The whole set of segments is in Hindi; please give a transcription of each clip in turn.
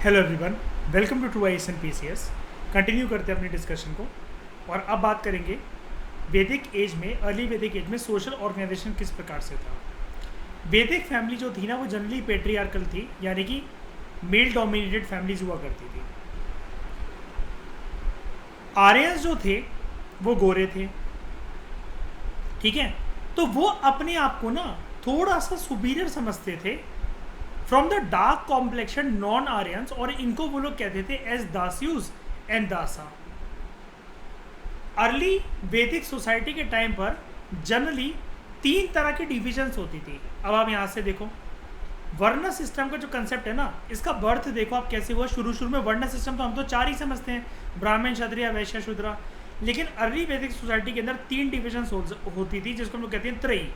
Hello everyone, welcome to true I S N P C S. Continue करते हैं अपनी डिस्कशन को और अब बात करेंगे वैदिक एज में, अर्ली वैदिक एज में सोशल ऑर्गेनाइजेशन किस प्रकार से था। वैदिक फैमिली जो थी ना, वो जनरली पेट्रियार्कल थी, यानी कि मेल डोमिनेटेड फैमिलीज हुआ करती थी। आर्यंस जो थे वो गोरे थे, ठीक है। तो वो अपने आप को ना थोड़ा सा सुपीरियर समझते थे from the dark complexion non Aryans, और इनको वो लोग कहते थे एज दास्यूज एंड दासा। अर्ली वैदिक सोसाइटी के टाइम पर जनरली 3 तरह की डिविजन्स होती थी। अब आप यहाँ से देखो, वर्ण सिस्टम का जो कंसेप्ट है ना, इसका बर्थ देखो आप कैसे हुआ। शुरू में वर्ण सिस्टम तो हम तो 4 ही समझते हैं, ब्राह्मण, क्षत्रिय, वैश्य, शूद्र। लेकिन अर्ली वैदिक सोसाइटी के अंदर 3 डिविजन्स होती थी, जिसको हम लोग कहते हैं त्रयी।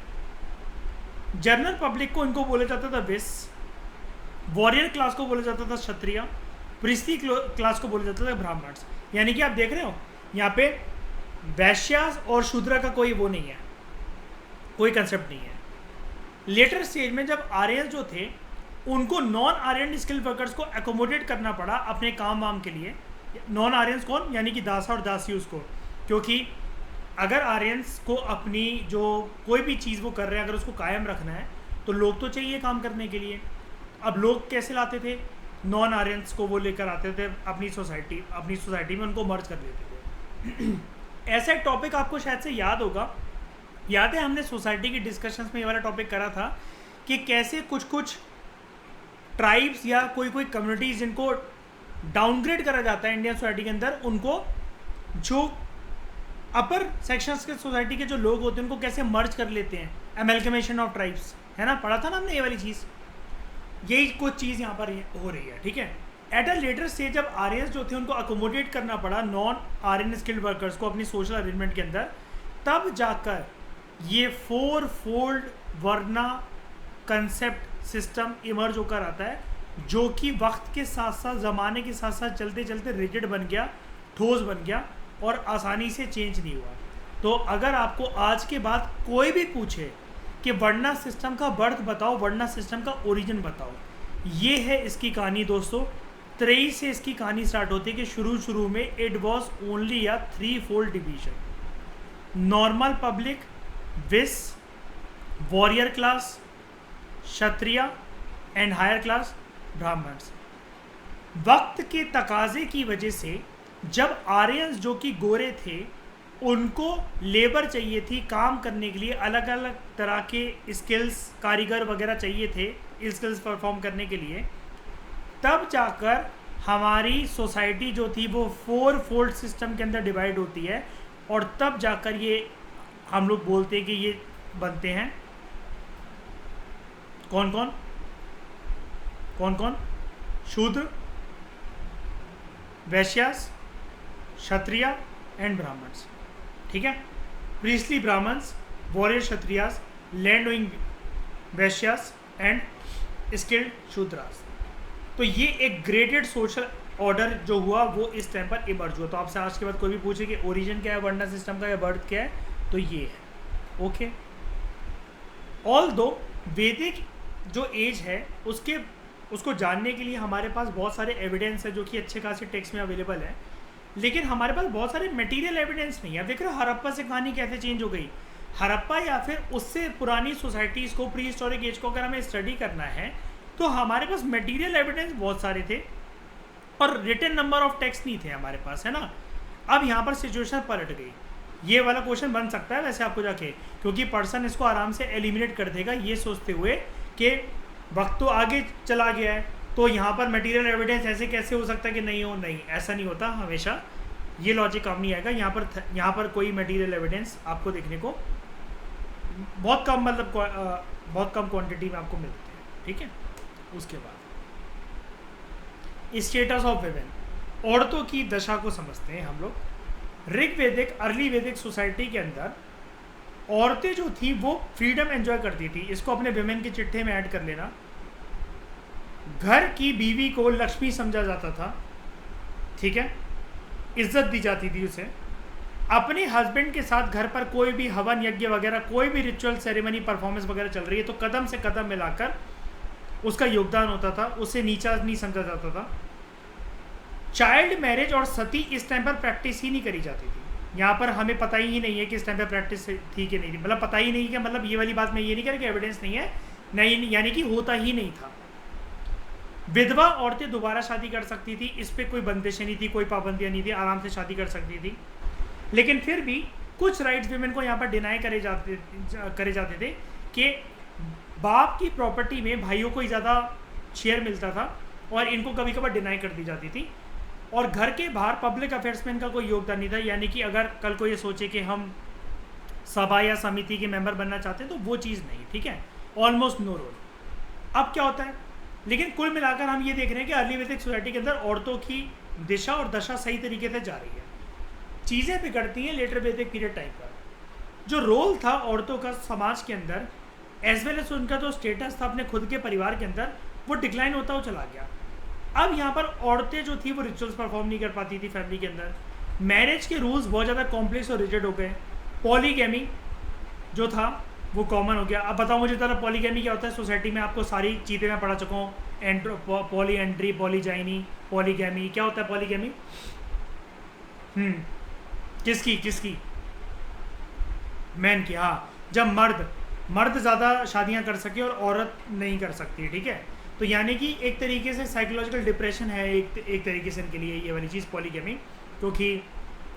जनरल पब्लिक को इनको बोला जाता था विस, वॉरियर क्लास को बोला जाता था क्षत्रिय, प्रीस्टी क्लास को बोला जाता था ब्राह्मण्स। यानी कि आप देख रहे हो यहाँ पे वैश्यास और शूद्र का कोई वो नहीं है, कोई कंसेप्ट नहीं है। लेटर स्टेज में जब आर्यन जो थे उनको नॉन आर्यन स्किल वर्कर्स को एकोमोडेट करना पड़ा अपने काम वाम के लिए। नॉन आर्यंस कौन, यानी कि दासा और दासियों को, क्योंकि अगर आर्यंस को अपनी जो कोई भी चीज़ वो कर रहे हैं अगर उसको कायम रखना है तो लोग तो चाहिए काम करने के लिए। अब लोग कैसे लाते थे, नॉन आर्यंस को वो लेकर आते थे अपनी सोसाइटी में, उनको मर्ज कर लेते थे। ऐसा एक टॉपिक आपको शायद से याद होगा, याद है हमने सोसाइटी की डिस्कशंस में ये वाला टॉपिक करा था कि कैसे कुछ ट्राइब्स या कोई कम्युनिटीज़ जिनको डाउनग्रेड करा जाता है इंडियन सोसाइटी के अंदर, उनको जो अपर सेक्शंस के सोसाइटी के जो लोग होते हैं उनको कैसे मर्ज कर लेते हैं, एमल्गमेशन ऑफ ट्राइब्स, है ना, पढ़ा था ना हमने ये वाली चीज़। यही कुछ चीज़ यहाँ पर हो रही है, ठीक है। एट अ लेटर स्टेज जब आर्यंस जो थे उनको अकोमोडेट करना पड़ा नॉन आर्यन स्किल्ड वर्कर्स को अपनी सोशल अरेंजमेंट के अंदर, तब जाकर ये 4 फोल्ड वर्ना कंसेप्ट सिस्टम इमर्ज होकर आता है, जो कि वक्त के साथ साथ, ज़माने के साथ साथ चलते चलते रिजिड बन गया, ठोस बन गया और आसानी से चेंज नहीं हुआ। तो अगर आपको आज के बाद कोई भी पूछे कि वर्ना सिस्टम का बर्थ बताओ, वर्ना सिस्टम का ओरिजिन बताओ, ये है इसकी कहानी दोस्तों। 23 से इसकी कहानी स्टार्ट होती है कि शुरू में it was only a 3 fold division, normal public, विस, warrior class, Kshatriya and higher class Brahmans. वक्त के तकाजे की वजह से जब आर्यंस जो कि गोरे थे उनको लेबर चाहिए थी काम करने के लिए, अलग अलग तरह के स्किल्स, कारीगर वगैरह चाहिए थे स्किल्स परफॉर्म करने के लिए, तब जाकर हमारी सोसाइटी जो थी वो 4 फोल्ड सिस्टम के अंदर डिवाइड होती है, और तब जाकर ये हम लोग बोलते हैं कि ये बनते हैं कौन कौन, शूद्र, वैश्यास, क्षत्रिय एंड ब्राह्मण्स, ठीक है। Priestly Brahmans, warrior Kshatriyas, land owing Vaishyas and skilled Shudras. तो ये एक ग्रेडेड सोशल ऑर्डर जो हुआ वो इस टाइम पर इमर्ज हुआ। तो आपसे आज के बाद कोई भी पूछे कि ओरिजिन क्या है वर्ना सिस्टम का या बर्थ क्या है, तो ये है, ओके। ऑल दो वैदिक जो एज है उसको जानने के लिए हमारे पास बहुत सारे एविडेंस है जो कि अच्छे खासे टेक्स्ट में अवेलेबल है, लेकिन हमारे पास बहुत सारे मटेरियल एविडेंस नहीं है। अब देख रहे हो हड़प्पा से कहानी कैसे चेंज हो गई। हड़प्पा या फिर उससे पुरानी सोसाइटीज़ को, प्री हिस्टोरिक एज को अगर हमें स्टडी करना है तो हमारे पास मटेरियल एविडेंस बहुत सारे थे और रिटन नंबर ऑफ टेक्स्ट नहीं थे हमारे पास, है ना। अब यहाँ पर सिचुएशन पलट गई। ये वाला क्वेश्चन बन सकता है वैसे आपको जाके, क्योंकि पर्सन इसको आराम से एलिमिनेट कर देगा ये सोचते हुए कि वक्त तो आगे चला गया है, तो यहाँ पर मटेरियल एविडेंस ऐसे कैसे हो सकता है कि नहीं, ऐसा नहीं होता हमेशा, ये लॉजिक काम नहीं आएगा। यहाँ पर कोई मटेरियल एविडेंस आपको देखने को बहुत कम, मतलब बहुत कम क्वांटिटी में आपको मिलते हैं, ठीक है। उसके बाद स्टेटस ऑफ विमेन, औरतों की दशा को समझते हैं हम लोग। ऋग्वैदिक, अर्ली वैदिक सोसाइटी के अंदर औरतें जो थी वो फ्रीडम एंजॉय करती थी। इसको अपने विमेन के चिट्ठे में ऐड कर लेना। घर की बीवी को लक्ष्मी समझा जाता था, ठीक है, इज्जत दी जाती थी उसे। अपने हस्बैंड के साथ घर पर कोई भी हवन यज्ञ वगैरह, कोई भी रिचुअल सेरेमनी परफॉर्मेंस वगैरह चल रही है तो कदम से कदम मिलाकर उसका योगदान होता था, उसे नीचा नहीं समझा जाता था। चाइल्ड मैरिज और सती इस टाइम पर प्रैक्टिस ही नहीं करी जाती थी। यहाँ पर हमें पता ही नहीं है कि इस टाइम पर प्रैक्टिस थी कि नहीं थी, मतलब पता ही नहीं कि मतलब ये वाली बात मैं ये नहीं कह रहा कि एविडेंस नहीं है, नहीं, यानी कि होता ही नहीं था। विधवा औरतें दोबारा शादी कर सकती थी, इस पर कोई बंदिशें नहीं थी, कोई पाबंदियाँ नहीं थी, आराम से शादी कर सकती थी। लेकिन फिर भी कुछ राइट्स वीमेन को यहाँ पर डिनाई करे जाते थे कि बाप की प्रॉपर्टी में भाइयों को ही ज़्यादा शेयर मिलता था और इनको कभी कभार डिनाई कर दी जाती थी। और घर के बाहर पब्लिक अफेयर्स में इनका कोई योगदान नहीं था, यानी कि अगर कल को ये सोचे कि हम सभा या समिति के मेंबर बनना चाहते हैं तो वो चीज़ नहीं, ठीक है, ऑलमोस्ट नो रोल। अब क्या होता है, लेकिन कुल मिलाकर हम ये देख रहे हैं कि अर्ली वैदिक सोसाइटी के अंदर औरतों की दिशा और दशा सही तरीके से जा रही है। चीज़ें बिगड़ती हैं लेटर वैदिक पीरियड टाइम पर। जो रोल था औरतों का समाज के अंदर एज वेल एज उनका जो स्टेटस था अपने खुद के परिवार के अंदर, वो डिक्लाइन होता हुआ चला गया। अब यहाँ पर औरतें जो थी वो रिचुअल्स परफॉर्म नहीं कर पाती थी फैमिली के अंदर। मैरिज के रूल्स बहुत ज़्यादा कॉम्प्लेक्स और रिजिड हो गए। पॉलीगैमी जो था वो कॉमन हो गया। अब बताओ मुझे तरह पॉलीगैमी क्या होता है सोसाइटी में, आपको सारी चीज़ें मैं पढ़ा चुका हूँ, पॉली एंट्री, पॉलीजाइनी, पॉलीगैमी। क्या होता है पॉलीगैमी? किसकी? मैन की। हाँ, जब मर्द ज़्यादा शादियाँ कर सके और औरत नहीं कर सकती, ठीक है। तो यानी कि एक तरीके से साइकोलॉजिकल डिप्रेशन है एक तरीके से इनके लिए ये वाली चीज़ पॉलीगैमी, क्योंकि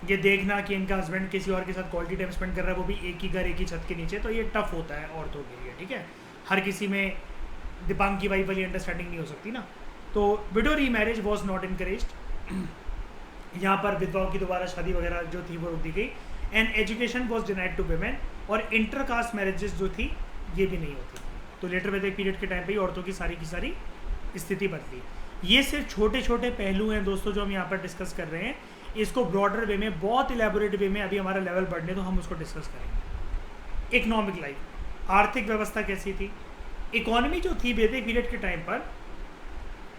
ये देखना कि इनका हस्बैंड किसी और के साथ क्वालिटी टाइम स्पेंड कर रहा है, वो भी एक ही घर एक ही छत के नीचे, तो ये टफ होता है औरतों के लिए, ठीक है। हर किसी में दीपांग की वाइफ वाली अंडरस्टैंडिंग नहीं हो सकती ना। तो विडो री मैरिज वॉज नॉट इनकरेज्ड। यहाँ पर विधवाओं की दोबारा शादी वगैरह जो थी वो रोक दी गई। And education was denied to women, और इंटरकास्ट मैरिजेस जो थी ये भी नहीं होती। तो लेटर वैदिक पीरियड के टाइम पे ही औरतों की सारी स्थिति बदली। ये सिर्फ छोटे छोटे पहलू हैं दोस्तों जो हम यहाँ पर डिस्कस कर रहे हैं। इसको ब्रॉडर वे में, बहुत इलेबोरेट वे में अभी हमारा लेवल बढ़ने तो हम उसको डिस्कस करेंगे। इकोनॉमिक लाइफ, आर्थिक व्यवस्था कैसी थी, इकोनॉमी जो थी वैदिक पीरियड के टाइम पर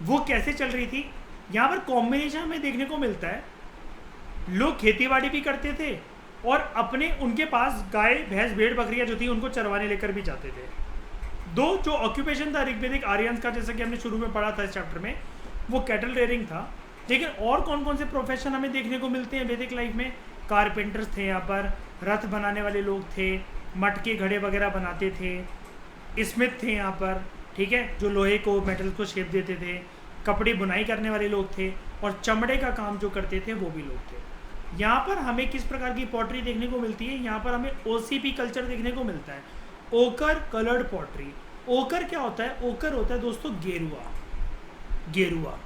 वो कैसे चल रही थी। यहाँ पर कॉम्बिनेशन हमें देखने को मिलता है, लोग खेतीबाड़ी भी करते थे और अपने उनके पास गाय भैंस भेड़ बकरियाँ जो थी उनको चरवाने लेकर भी जाते थे। दो जो ऑक्यूपेशन था ऋग्वेदिक आर्यंस का, जैसा कि हमने शुरू में पढ़ा था इस चैप्टर में, वो कैटल रेयरिंग था। लेकिन और कौन कौन से प्रोफेशन हमें देखने को मिलते हैं वैदिक लाइफ में? कारपेंटर्स थे यहाँ पर, रथ बनाने वाले लोग थे, मटके घड़े वगैरह बनाते थे, स्मिथ थे यहाँ पर, ठीक है, जो लोहे को मेटल को शेप देते थे, कपड़े बुनाई करने वाले लोग थे, और चमड़े का काम जो करते थे वो भी लोग थे। यहाँ पर हमें किस प्रकार की पॉटरी देखने को मिलती है? यहाँ पर हमें OCP कल्चर देखने को मिलता है, ओकर कलर्ड पॉटरी। ओकर क्या होता है? ओकर होता है दोस्तों गेरुआ।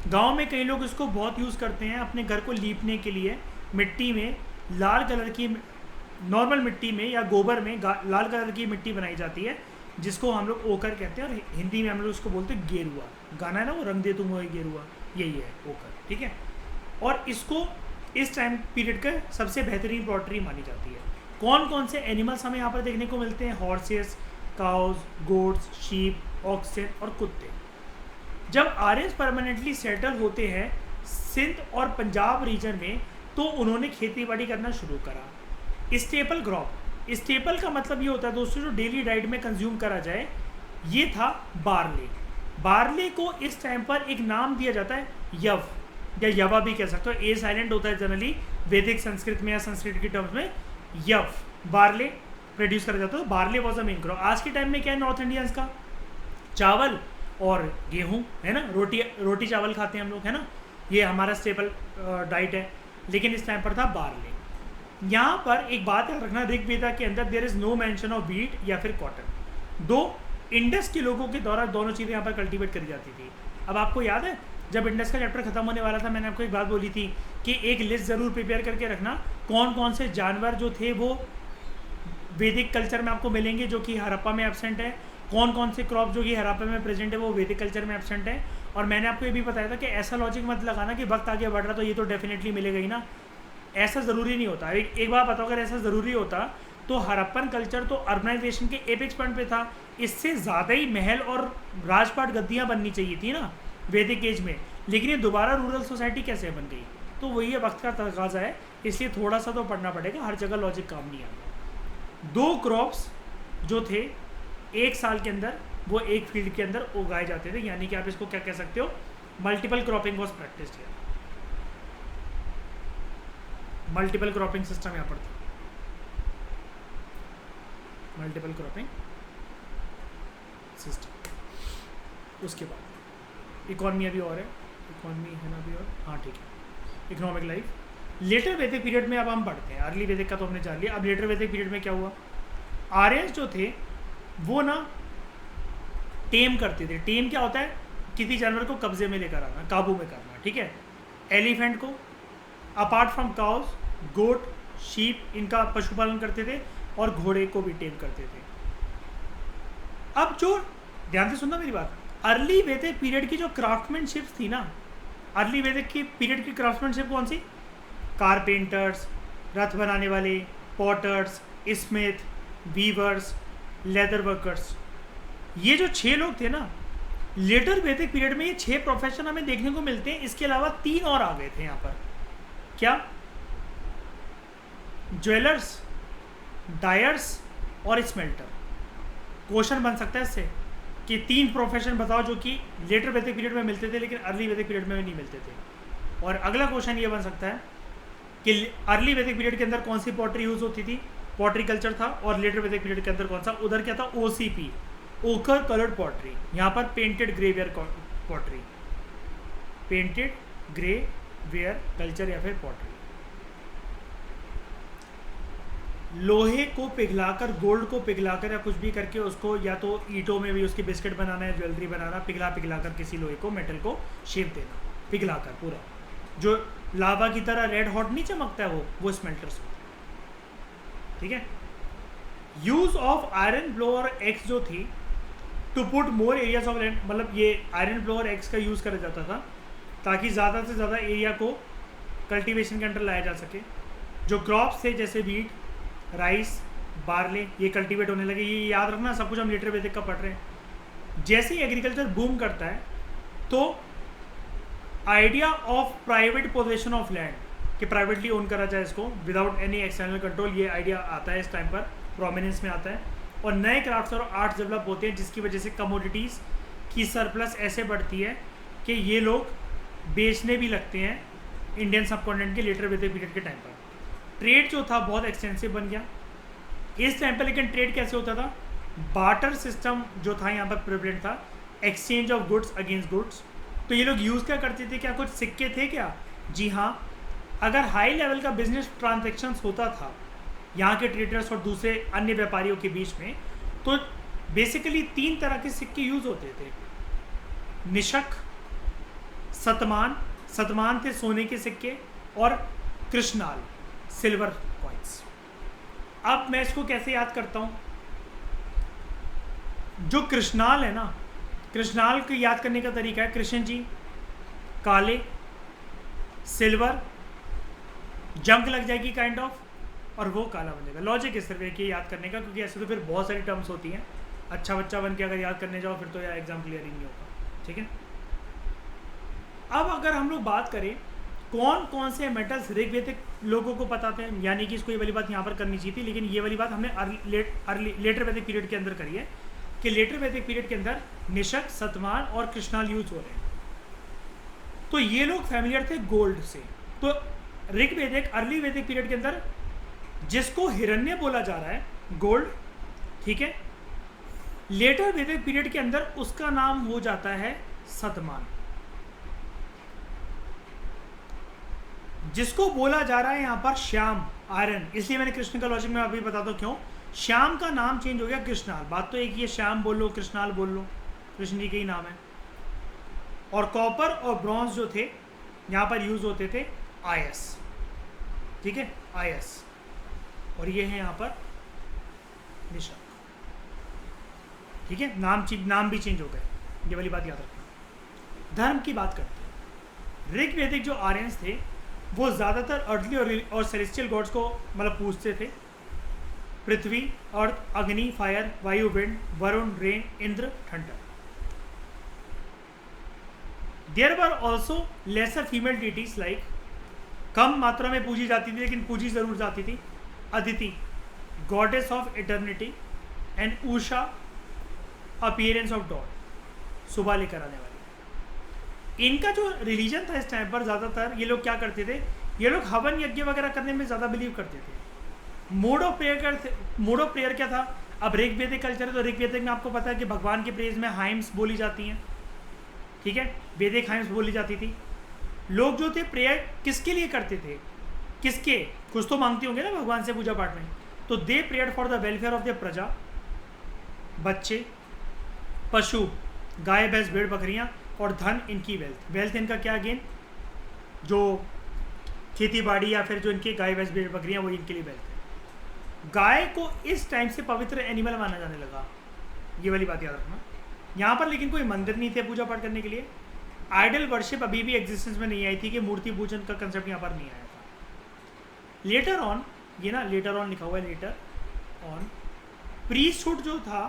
गांव में कई लोग इसको बहुत यूज़ करते हैं अपने घर को लीपने के लिए। मिट्टी में लाल कलर की, नॉर्मल मिट्टी में या गोबर में लाल कलर की मिट्टी बनाई जाती है, जिसको हम लोग ओकर कहते हैं, और हिंदी में हम लोग उसको बोलते हैं गेरुआ। गाना है ना वो, रंग दे तुम होए गेरुआ, यही है ओकर, ठीक है। और इसको इस टाइम पीरियड का सबसे बेहतरीन पॉटरी मानी जाती है। कौन कौन से एनिमल्स हमें यहाँ पर देखने को मिलते हैं? Horses, cows, goats, sheep, oxen और कुत्ते। जब आर्यंस परमानेंटली सेटल होते हैं सिंध और पंजाब रीजन में, तो उन्होंने खेतीबाड़ी करना शुरू करा। स्टेपल क्रॉप, स्टेपल का मतलब ये होता है दोस्तों जो डेली डाइट में कंज्यूम करा जाए, ये था बार्ले। बार्ले को इस टाइम पर एक नाम दिया जाता है यव, या यवा भी कह सकते हो, ए साइलेंट होता है जनरली वैदिक संस्कृत में या संस्कृत की टर्म्स में। यव बार्ले प्रोड्यूस करा जाता है। तो barley was a main crop. आज के टाइम में क्या है नॉर्थ इंडियंस का? चावल और गेहूं, है ना, रोटी चावल खाते हैं हम लोग, है ना, ये हमारा स्टेपल डाइट है। लेकिन इस टाइम पर था बार्ले। यहाँ पर एक बात याद रखना, ऋग्वेदा के अंदर there is no mention of wheat या फिर कॉटन। दो इंडस के लोगों के द्वारा दोनों चीज़ें यहाँ पर कल्टीवेट करी जाती थी। अब आपको याद है जब इंडस का चैप्टर खत्म होने वाला था, मैंने आपको एक बात बोली थी कि एक लिस्ट ज़रूर प्रिपेयर करके रखना, कौन कौन से जानवर जो थे वो वैदिक कल्चर में आपको मिलेंगे जो कि हड़प्पा में एब्सेंट है, कौन कौन से क्रॉप जो कि हड़प्पा में प्रेजेंट है वो वैदिक कल्चर में एब्सेंट है। और मैंने आपको ये भी बताया था कि ऐसा लॉजिक मत लगाना कि वक्त आगे बढ़ रहा तो ये तो डेफिनेटली मिलेगा ही ना, ऐसा ज़रूरी नहीं होता। एक बात बताओ, अगर ऐसा ज़रूरी होता तो हड़प्पन कल्चर तो अर्बनाइजेशन के एपेक्स पॉइंट पे था, इससे ज़्यादा ही महल और राजपाट गद्दियाँ बननी चाहिए थी ना वैदिक एज में, लेकिन ये दोबारा रूरल सोसाइटी कैसे बन गई? तो वही वक्त का तकाजा है, इसलिए थोड़ा सा तो पढ़ना पड़ेगा, हर जगह लॉजिक काम नहीं आता। दो क्रॉप्स जो थे एक साल के अंदर वो एक फील्ड के अंदर उगाए जाते थे, यानी कि आप इसको क्या कह सकते हो, मल्टीपल क्रॉपिंग वॉज प्रैक्टिस्ड है। मल्टीपल क्रॉपिंग सिस्टम यहाँ पर था, मल्टीपल क्रॉपिंग सिस्टम। उसके बाद इकॉनमी अभी और है, इकॉनमी है ना अभी और, हाँ ठीक है, इकोनॉमिक लाइफ। लेटर वैदिक पीरियड में अब हम पढ़ते हैं, अर्ली वैदिक का तो हमने जान लिया। अब लेटर वैदिक पीरियड में क्या हुआ, आर्यंस जो थे वो ना टेम करते थे। टेम क्या होता है, किसी जानवर को कब्जे में लेकर आना, काबू में करना, ठीक है। एलिफेंट को, apart from cows, goat, sheep, इनका पशुपालन करते थे, और घोड़े को भी टेम करते थे। अब जो ध्यान से सुनना मेरी बात, अर्ली वैदिक पीरियड की जो क्राफ्टमैनशिप थी ना, अर्ली वैदिक की पीरियड की क्राफ्टमैनशिप कौन सी, कारपेंटर्स, रथ बनाने वाले, potters, smith, weavers, leather workers, ये जो 6 लोग थे ना, लेटर वैदिक पीरियड में ये 6 प्रोफेशन हमें देखने को मिलते हैं। इसके अलावा 3 और आ गए थे यहाँ पर, क्या, ज्वेलर्स, डायर्स और स्मेल्टर। क्वेश्चन बन सकता है इससे कि 3 प्रोफेशन बताओ जो कि लेटर वैदिक पीरियड में मिलते थे लेकिन अर्ली वैदिक पीरियड में नहीं मिलते थे। और अगला क्वेश्चन ये बन सकता है कि अर्ली वैदिक पीरियड के अंदर कौन सी पॉटरी यूज होती थी, पॉटरी कल्चर था, और लेटर वैदिक पीरियड के अंदर कौन सा, उधर क्या था, ओसीपी, ओकर कलर्ड पॉटरी, यहाँ पर painted grey ware pottery, painted grey ware culture या फिर पॉटरी। लोहे को पिघलाकर, गोल्ड को पिघलाकर या कुछ भी करके उसको, या तो ईंटों में भी उसकी बिस्किट बनाना है, ज्वेलरी बनाना, पिघलाकर किसी लोहे को, मेटल को शेप देना, पिघलाकर पूरा, जो लावा की तरह रेड हॉट नहीं चमकता है वो स्मेल्टर्स होता है, ठीक है। Use of iron blower axe जो थी to put more areas of land, मतलब ये आयरन ब्लोअर एक्स का यूज़ करा जाता था ताकि ज़्यादा से ज़्यादा एरिया को कल्टीवेशन के अंडर लाया जा सके। जो क्रॉप्स थे जैसे वीट, राइस, बार्ले, ये कल्टीवेट होने लगे। ये याद रखना, सब कुछ हम लेटर वैदिक का पढ़ रहे हैं। जैसे ही एग्रीकल्चर बूम करता है तो idea of private possession of land, कि प्राइवेटली ओन करा जाए इसको विदाउट एनी एक्सटर्नल कंट्रोल, ये आइडिया आता है इस टाइम पर, प्रोमिनेंस में आता है। और नए क्राफ्ट्स और आर्ट्स डेवलप होते हैं जिसकी वजह से कमोडिटीज़ की सरप्लस ऐसे बढ़ती है कि ये लोग बेचने भी लगते हैं इंडियन सबकॉन्टिनेंट के लेटर वैदिक पीरियड के टाइम पर। ट्रेड जो था बहुत एक्सटेंसिव बन गया इस टाइम पर। लेकिन ट्रेड कैसे होता था, बार्टर सिस्टम जो था यहाँ पर प्रेवलेंट था, exchange of goods against goods. तो ये लोग यूज़ क्या करते थे, क्या कुछ सिक्के थे क्या, जी हाँ। अगर हाई लेवल का बिजनेस ट्रांजेक्शन्स होता था यहाँ के ट्रेडर्स और दूसरे अन्य व्यापारियों के बीच में, तो बेसिकली 3 तरह के सिक्के यूज होते थे, निशक, सतमान, सतमान थे सोने के सिक्के, और कृष्णाल, सिल्वर कॉइन्स। अब मैं इसको कैसे याद करता हूँ, जो कृष्णाल है ना, कृष्णाल को याद करने का तरीका है, कृष्ण जी काले, सिल्वर जंग लग जाएगी काइंड ऑफ, और वो काला बन जाएगा। लॉजिक इस तरह के याद करने का, क्योंकि ऐसे तो फिर बहुत सारी टर्म्स होती हैं। अच्छा बच्चा बन के अगर याद करने जाओ फिर तो यार एग्जाम क्लियर ही नहीं होगा, ठीक है। अब अगर हम लोग बात करें कौन कौन से मेटल्स ऋग्वेदिक लोगों को पता थे, यानी कि इसको ये वाली बात यहाँ पर करनी चाहिए थी, लेकिन ये वाली बात हमने लेटर वैदिक पीरियड के अंदर करी है कि लेटर वैदिक पीरियड के अंदर निशक, सतमान और कृष्णाल यूज हो रहे हैं। तो ये लोग फैमिलियर थे गोल्ड से। तो ऋग्वेदिक अर्ली वैदिक पीरियड के अंदर जिसको हिरण्य बोला जा रहा है, गोल्ड, ठीक है, लेटर वैदिक पीरियड के अंदर उसका नाम हो जाता है सतमान। जिसको बोला जा रहा है यहाँ पर श्याम, आयरन, इसलिए मैंने कृष्ण का लॉजिक में अभी बताता हूँ क्यों। श्याम का नाम चेंज हो गया कृष्णाल, बात तो एक ही है, श्याम बोल लो कृष्णाल बोल लो, कृष्ण जी के ही नाम है। और कॉपर और ब्रॉन्ज जो थे यहाँ पर यूज होते थे आयस, ठीक है, आयस, और ये है यहाँ पर निशक, ठीक है। नाम भी चेंज हो गए, ये वाली बात याद रखना। धर्म की बात करते हैं। ऋग्वेदिक जो आर्यंस थे वो ज़्यादातर अर्थली और सेलेस्टियल गॉड्स को मतलब पूजते थे। पृथ्वी, अर्थ, Agni, fire, Vayu, wind, Varun, rain, Indra, thunder. There were also lesser female deities like, कम मात्रा में पूजी जाती थी लेकिन पूजी जरूर जाती थी, Aditi, goddess of eternity, and Usha, appearance of dawn, सुबह लेकर आने वाली। इनका जो रिलीजन था इस टाइम पर, ज़्यादातर ये लोग क्या करते थे, ये लोग हवन यज्ञ वगैरह करने में ज़्यादा बिलीव करते थे। मोड ऑफ प्रेयर क्या था? अब ऋग्वेदिक कल्चर है तो ऋग्वेदिक में आपको पता है कि भगवान के प्रेज में हाइम्स बोली जाती हैं, ठीक है, वैदिक हाइम्स बोली जाती थी। लोग जो थे प्रेयर किसके लिए करते थे? किसके? कुछ तो मांगते होंगे ना भगवान से पूजा पाठ में। तो they prayer for the welfare of the praja, बच्चे, पशु, गाय भैंस भेड़ बकरियां, और धन इनकी वेल्थ। वेल्थ इनका क्या गेन? जो खेती बाड़ी या फिर जो इनके गाय भैंस भेड़ बकरियां, वो इनके लिए वेल्थ है। गाय को इस टाइम से पवित्र एनिमल माना जाने लगा, ये वाली बात याद रखना। यहाँ पर लेकिन कोई मंदिर नहीं थे पूजा पाठ करने के लिए। आइडल वर्शिप अभी भी एग्जिस्टेंस में नहीं आई थी कि मूर्ति पूजन का कंसेप्ट यहाँ पर नहीं आया था। लेटर ऑन, ये ना लेटर ऑन लिखा हुआ है, लेटर ऑन, प्रीस्टहुड जो था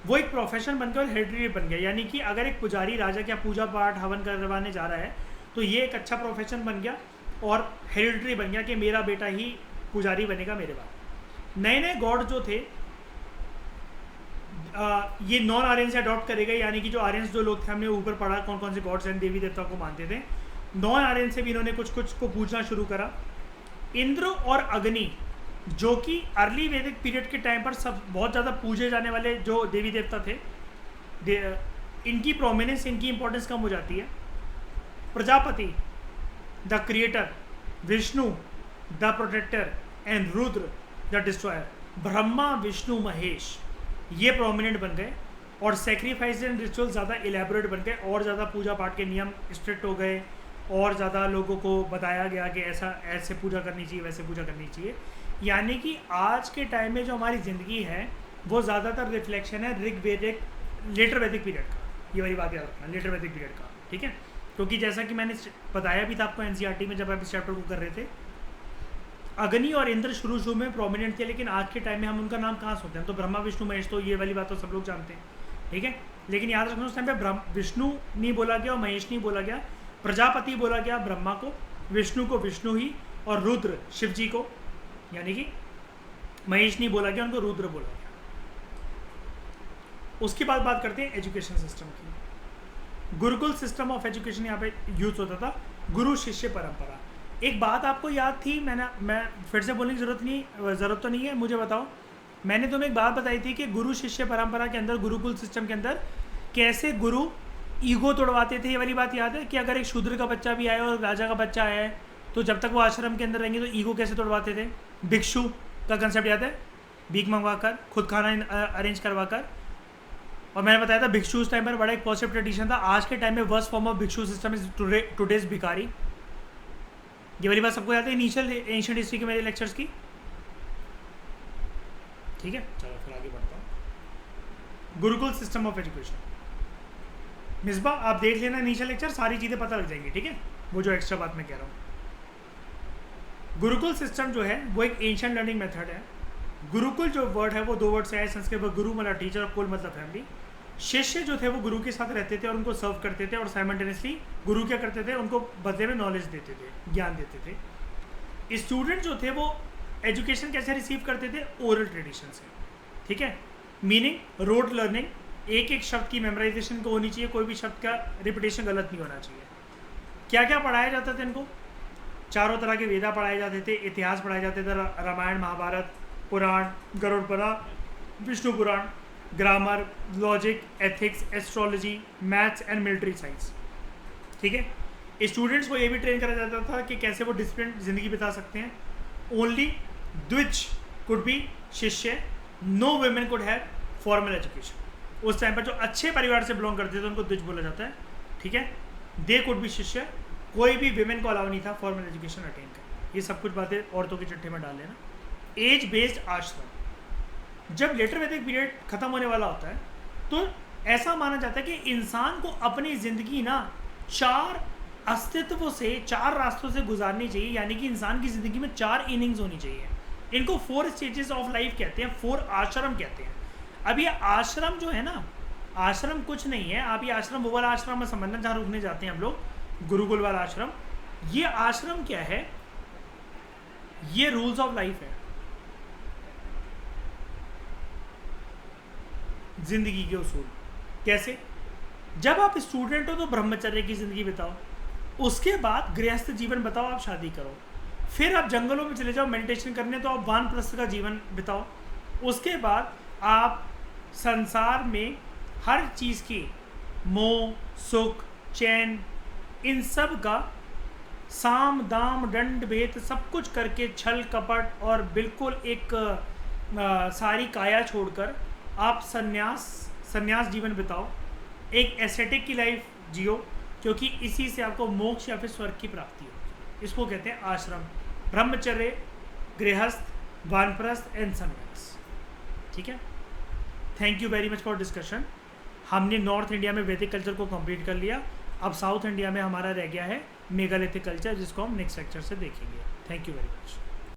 वो एक प्रोफेशन बनकर हेरिडिटरी बन गया। यानी कि अगर एक पुजारी राजा क्या पूजा पाठ हवन करवाने जा रहा है तो ये एक अच्छा प्रोफेशन बन गया और हेरिडिटरी बन गया कि मेरा बेटा ही पुजारी बनेगा मेरे बाद। नए नए गॉड जो थे ये नॉन आर्यन से अडॉप्ट करेगा, यानी कि जो आर्यंस जो लोग थे, हमने ऊपर पढ़ा कौन कौन से गॉड्स एंड देवी देवता को मानते थे, नॉन आर्यन से भी इन्होंने कुछ कुछ को पूछना शुरू करा। इंद्र और अग्नि जो कि अर्ली वैदिक पीरियड के टाइम पर सब बहुत ज़्यादा पूजे जाने वाले जो देवी देवता थे, इनकी प्रोमिनेंस, इनकी इंपॉर्टेंस कम हो जाती है। Prajapati the creator, Vishnu the protector and Rudra the destroyer, Brahma Vishnu Mahesh ये प्रोमिनेंट बन गए और सेक्रीफाइस एंड रिचुअल ज़्यादा इलेबोरेट बन गए और ज़्यादा पूजा पाठ के नियम स्ट्रिक्ट हो गए और ज़्यादा लोगों को बताया गया कि ऐसे पूजा करनी चाहिए, वैसे पूजा करनी चाहिए। यानी कि आज के टाइम में जो हमारी ज़िंदगी है वो ज़्यादातर रिफ्लेक्शन है ऋग्वेदिक लेटर वैदिक पीरियड का। ये वाली बात याद रखना, लेटर वैदिक पीरियड का, ठीक है। क्योंकि जैसा कि मैंने बताया भी था आपको एनसीईआरटी में जब आप इस चैप्टर को कर रहे थे, अग्नि और इंद्र शुरू में प्रोमिनेंट थे, लेकिन आज के टाइम में हम उनका नाम कहाँ सुनते हैं? तो ब्रह्मा विष्णु महेश, तो ये वाली बात तो सब लोग जानते हैं, ठीक है। लेकिन याद रखना उस टाइम पे विष्णु नहीं बोला गया और महेश नहीं बोला गया, प्रजापति बोला गया ब्रह्मा को, विष्णु को विष्णु ही, और रुद्र शिव जी को, यानी कि महेश नहीं बोला गया, उनको रुद्र बोला गया। उसके बाद बात करते हैं एजुकेशन सिस्टम की। गुरुकुल सिस्टम ऑफ एजुकेशन यहाँ पे यूज होता था, गुरु शिष्य परंपरा। एक बात आपको याद थी, मैं फिर से बोलने की ज़रूरत तो नहीं है, मुझे बताओ। मैंने तुम्हें एक बात बताई थी कि गुरु शिष्य परंपरा के अंदर, गुरुकुल सिस्टम के अंदर कैसे गुरु ईगो तोड़वाते थे। ये वाली बात याद है कि अगर एक शूद्र का बच्चा भी आया और राजा का बच्चा आया है तो जब तक वो आश्रम के अंदर रहेंगे तो ईगो कैसे तोड़वाते थे? भिक्षु का कंसेप्ट याद है? भीख मंगवाकर, खुद खाना अरेंज करवाकर। और मैंने बताया था भिक्षु उस टाइम पर बड़ा एक पॉजिटिव ट्रेडिशन था। आज के टाइम में वर्स्ट फॉर्म ऑफ भिक्षु सिस्टम इज टुडेज भिखारी। ये वाली बात सबको याद है इनिशियल एंशिएंट हिस्ट्री के मेरे लेक्चर्स की, ठीक है। चलो फिर आगे बढ़ता हूँ। Gurukul system of education, Misbah आप देख लेना इनिशियल लेक्चर, सारी चीज़ें पता लग जाएंगी, ठीक है। वो जो एक्स्ट्रा बात मैं कह रहा हूँ, गुरुकुल सिस्टम जो है वो एक एंशिएंट लर्निंग मेथड है। गुरुकुल जो वर्ड है वो दो वर्ड से आया, संस्कृत में गुरु मतलब टीचर और कुल मतलब फैमिली। शिष्य जो थे वो गुरु के साथ रहते थे और उनको सर्व करते थे, और साइमल्टेनियसली गुरु क्या करते थे? उनको बदले में नॉलेज देते थे, ज्ञान देते थे। स्टूडेंट जो थे वो एजुकेशन कैसे रिसीव करते थे? ओरल ट्रेडिशन से, ठीक है। मीनिंग रोट लर्निंग, एक एक शब्द की मेमोराइजेशन को होनी चाहिए, कोई भी शब्द का रिपीटेशन गलत नहीं होना चाहिए। क्या क्या पढ़ाया जाता था इनको? चारों तरह के वेदा पढ़ाए जाते थे, इतिहास पढ़ाए जाते थे, Ramayana Mahabharata, Purana, Garuda Purana, Vishnu Purana, grammar, logic, ethics, astrology, maths and military science, ठीक है। स्टूडेंट्स को ये भी ट्रेन करा जाता था कि कैसे वो डिसिप्लिन जिंदगी बिता सकते हैं। Only dwija could be shishya, no women could have formal education. उस टाइम पर जो अच्छे परिवार से बिलोंग करते थे उनको द्विज बोला जाता है, ठीक है। दे कुड बी शिष्य, कोई भी विमेन को अलाउ नहीं था फॉर्मल एजुकेशन अटेन कर। ये सब कुछ बातें औरतों के चिट्ठे में डाल लेना। एज बेस्ड आश्रम, जब लेटर वैदिक पीरियड खत्म होने वाला होता है तो ऐसा माना जाता है कि इंसान को अपनी ज़िंदगी ना चार अस्तित्व से, चार रास्तों से गुजारनी चाहिए। यानी कि इंसान की ज़िंदगी में चार इनिंग्स होनी चाहिए। इनको 4 स्टेजेस ऑफ लाइफ कहते हैं, 4 आश्रम कहते हैं। अब ये आश्रम जो है ना, आश्रम कुछ नहीं है। आप ये आश्रम वो वाला आश्रम में समझना जहाँ रुकने जाते हैं हम लोग, गुरुकुल वाला आश्रम। ये आश्रम क्या है? ये रूल्स ऑफ लाइफ है, जिंदगी के उसूल। कैसे? जब आप स्टूडेंट हो तो ब्रह्मचर्य की जिंदगी बिताओ, उसके बाद गृहस्थ जीवन बताओ, आप शादी करो, फिर आप जंगलों में चले जाओ मेडिटेशन करने, तो आप वानप्रस्थ का जीवन बिताओ। उसके बाद आप संसार में हर चीज़ की मोह, सुख, चैन, इन सब का साम दाम दंड भेद सब कुछ करके, छल कपट और बिल्कुल एक सारी काया छोड़कर आप संन्यास जीवन बिताओ, एक एस्थेटिक की लाइफ जियो, क्योंकि इसी से आपको मोक्ष या फिर स्वर्ग की प्राप्ति हो। इसको कहते हैं आश्रम, ब्रह्मचर्य, गृहस्थ, वानप्रस्थ एंड संन्यास। ठीक है, thank you very much for discussion. हमने नॉर्थ इंडिया में वैदिक कल्चर को कंप्लीट कर लिया। अब साउथ इंडिया में हमारा रह गया है मेगालिथिक कल्चर, जिसको हम नेक्स्ट लेक्चर से देखेंगे। Thank you very much.